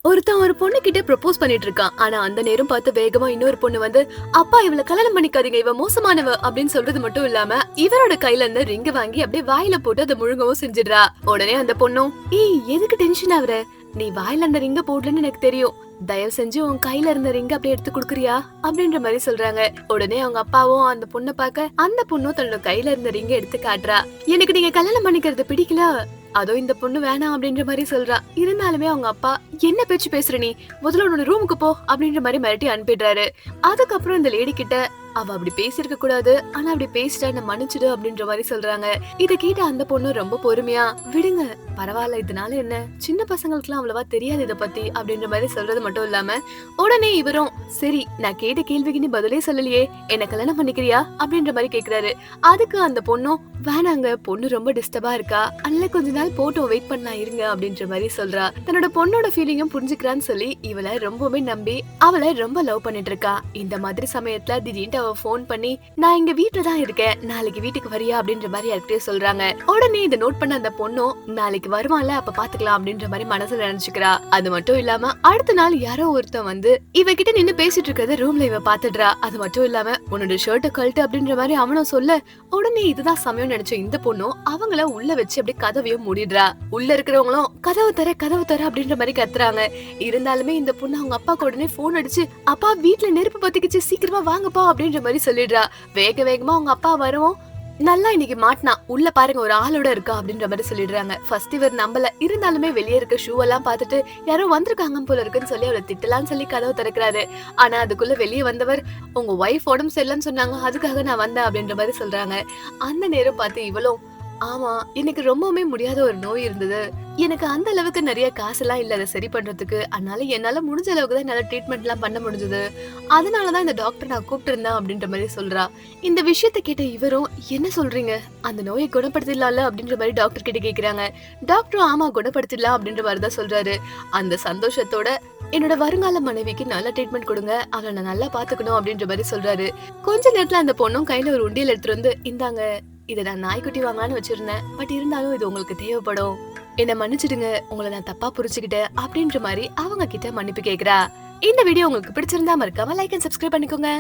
ஒருத்தன் ஒரு பொண்ணு கிட்ட ப்ரப்போஸ் பண்ணிட்டு இருக்கான். ஆனா அந்த நேரம் பார்த்து வேகமா இன்னொரு பொண்ணு வந்து, அப்பா இவள கல்யாணம் பண்ணிக்காதீங்க, இவ மோசமானவ அப்படின்னு சொல்றது மட்டும் இல்லாம இவரோட கையில இருந்து ரிங் வாங்கி அப்படியே வாயில போட்டு அதை முழுங்கவும் செஞ்சிடுறா. உடனே அந்த பொண்ணும், ஏய் எதுக்கு டென்ஷன் ஆகுற, நீ வாயில அந்த ரிங்க போடுறேன்னு எனக்கு தெரியும், தயவு செஞ்சு உன் கையில இருந்த ரிங்க அப்படியே எடுத்து குடுக்குறியா அப்படின்ற மாதிரி சொல்றாங்க. உடனே அவங்க அப்பாவும் அந்த பொண்ணை பார்க்க அந்த பொண்ணும் தன்னோட கையில இருந்த ரிங்க எடுத்து காட்டுறா. எனக்கு நீங்க கல்யாணம் பண்ணிக்கிறது பிடிக்கல, அதோ இந்த பொண்ணு வேணாம் அப்படின்ற மாதிரி சொல்றா. இருந்தாலுமே அவங்க அப்பா, என்ன பேச்சு பேசுற நீ, முதல்ல உன்னோட ரூமுக்கு போ அப்படின்ற மாதிரி மிரட்டி அனுப்பிடுறாரு. அதுக்கப்புறம் இந்த லேடி கிட்ட, அவ அப்படி பேசிருக்க கூடாது, ஆனா அப்படி பேசிட்டா என்ன மன்னிச்சிடு அப்படின்ற மாதிரி சொல்றாங்க. இத கேட்ட அந்த பொண்ணு ரொம்ப பொறுமையா, விடுங்க பரவாயில்ல, இதனால என்ன, சின்ன பசங்களுக்கு எல்லாம் அவ்வளவா தெரியாது இத பத்தி அப்படின்ற மாதிரி சொல்றது மட்டும் இல்லாம, உடனே இவரும், சரி நான் கேட்ட கேள்விக்கு நீ பதிலே சொல்லலையே, என்ன கல்யாணம் பண்ணிக்கிறியா அப்படின்ற மாதிரி கேக்குறாரு. அதுக்கு அந்த பொண்ணும், வேணாங்க பொண்ணு ரொம்ப டிஸ்டர்பா இருக்கா, அதனால கொஞ்ச நாள் போட்டோ வெயிட் பண்ணா இருங்க அப்படின்ற மாதிரி சொல்றா. தன்னோட பொண்ணோட ஃபீலிங்கும் புரிஞ்சுக்கிறான்னு சொல்லி இவளை ரொம்பவே நம்பி அவளை ரொம்ப லவ் பண்ணிட்டு இருக்கா. இந்த மாதிரி சமயத்துல திடீர்னு அவ போன் பண்ணி, நான் இங்க வீட்டுல தான் இருக்கேன், நாளைக்கு வீட்டுக்கு வரியா அப்படின்ற மாதிரி யார்கிட்டயே சொல்றாங்க. உடனே இதை நோட் பண்ண அந்த பொண்ணும், நாளைக்கு வருவான்ல அப்ப பாத்துக்கலாம் அப்படின்ற மாதிரி மனசுல நினைச்சுக்கிறா. அது மட்டும் இல்லாம அடுத்த நாள் யாரோ ஒருத்தன் வந்து இவகிட்ட நின்னு பேசிட்டு இருக்கிறத ரூம்ல இவ பாத்துடுறா. அது மட்டும் இல்லாம உன்னோட ஷர்ட்டை கழட்டு அப்படின்ற மாதிரி அவனும் சொல்ல, உடனே இதுதான் சமயம் நினைச்ச இந்த பொண்ணும் அவங்கள உள்ள வச்சு அப்படியே கதவையும் மூடிடுறா. உள்ள இருக்கிறவங்களும் கதவு தர அப்படின்ற மாதிரி கத்துறாங்க. இருந்தாலுமே இந்த பொண்ணு அவங்க அப்பாக்கு உடனே போன் அடிச்சு, அப்பா வீட்டுல நெருப்பு பத்திக்கிச்சு, சீக்கிரமா வாங்கப்பா அப்படின்ற மாதிரி சொல்லிடுறா. வேக வேகமா அவங்க அப்பா வரவும், நல்லா இன்னைக்கு மாட்டினா, உள்ள பாருங்க ஒரு ஆளோட இருக்கா அப்படின்ற மாதிரி சொல்லிடுறாங்க. ஃபர்ஸ்ட் இவர் நம்பல, இருந்தாலுமே வெளியே இருக்க ஷூ எல்லாம் பார்த்துட்டு யாரோ வந்திருக்காங்க போல இருக்குன்னு சொல்லி அவளை திட்டலான்னு சொல்லி கதவு திறக்கிறாரு. ஆனா அதுக்குள்ள வெளியே வந்தவர், உங்க ஒய்ஃப் உடம்பு சரியில்லைன்னு சொன்னாங்க, அதுக்காக நான் வந்தேன் அப்படின்ற மாதிரி சொல்றாங்க. அந்த நேரம் பார்த்து இவளும், ஆமா எனக்கு ரொம்பவுமே முடியாத ஒரு நோய் இருந்தது, எனக்கு அந்த அளவுக்கு நிறைய காசெல்லாம் இல்ல அதை சரி பண்றதுக்கு, அதனால என்னால முடிஞ்ச அளவுக்கு தான் என்னால ட்ரீட்மெண்ட் எல்லாம் பண்ண முடிஞ்சது, அதனாலதான் இந்த டாக்டர் நான் கூப்பிட்டு இருந்தேன் அப்படின்ற மாதிரி சொல்றா. இந்த விஷயத்த கேட்ட இவரும், என்ன சொல்றீங்க, அந்த நோயை குணப்படுத்திடலாம்ல அப்படின்ற மாதிரி டாக்டர் கிட்ட கேக்குறாங்க. டாக்டரும் ஆமா குணப்படுத்திடலாம் அப்படின்ற மாதிரி தான் சொல்றாரு. அந்த சந்தோஷத்தோட, என்னோட வருங்கால மனைவிக்கு நல்ல ட்ரீட்மெண்ட் கொடுங்க, அவளை நான் நல்லா பாத்துக்கணும் அப்படின்ற மாதிரி சொல்றாரு. கொஞ்ச நேரத்துல அந்த பொண்ணும் கையில ஒரு உண்டியல் எடுத்துட்டு வந்து, இந்தாங்க, இதை நான் நாய்க்குட்டி வாங்கலான்னு வச்சிருந்தேன், பட் இருந்தாலும் இது உங்களுக்கு தேவைப்படும், என்ன மன்னிச்சிடுங்க, உங்களை நான் தப்பா புரிச்சுக்கிட்டேன் அப்படின்ற மாதிரி அவங்க கிட்ட மன்னிப்பு கேக்குறா. இந்த வீடியோ உங்களுக்கு பிடிச்சிருந்தா மறக்காம லைக் அண்ட் சப்ஸ்கிரைப் பண்ணிக்கோங்க.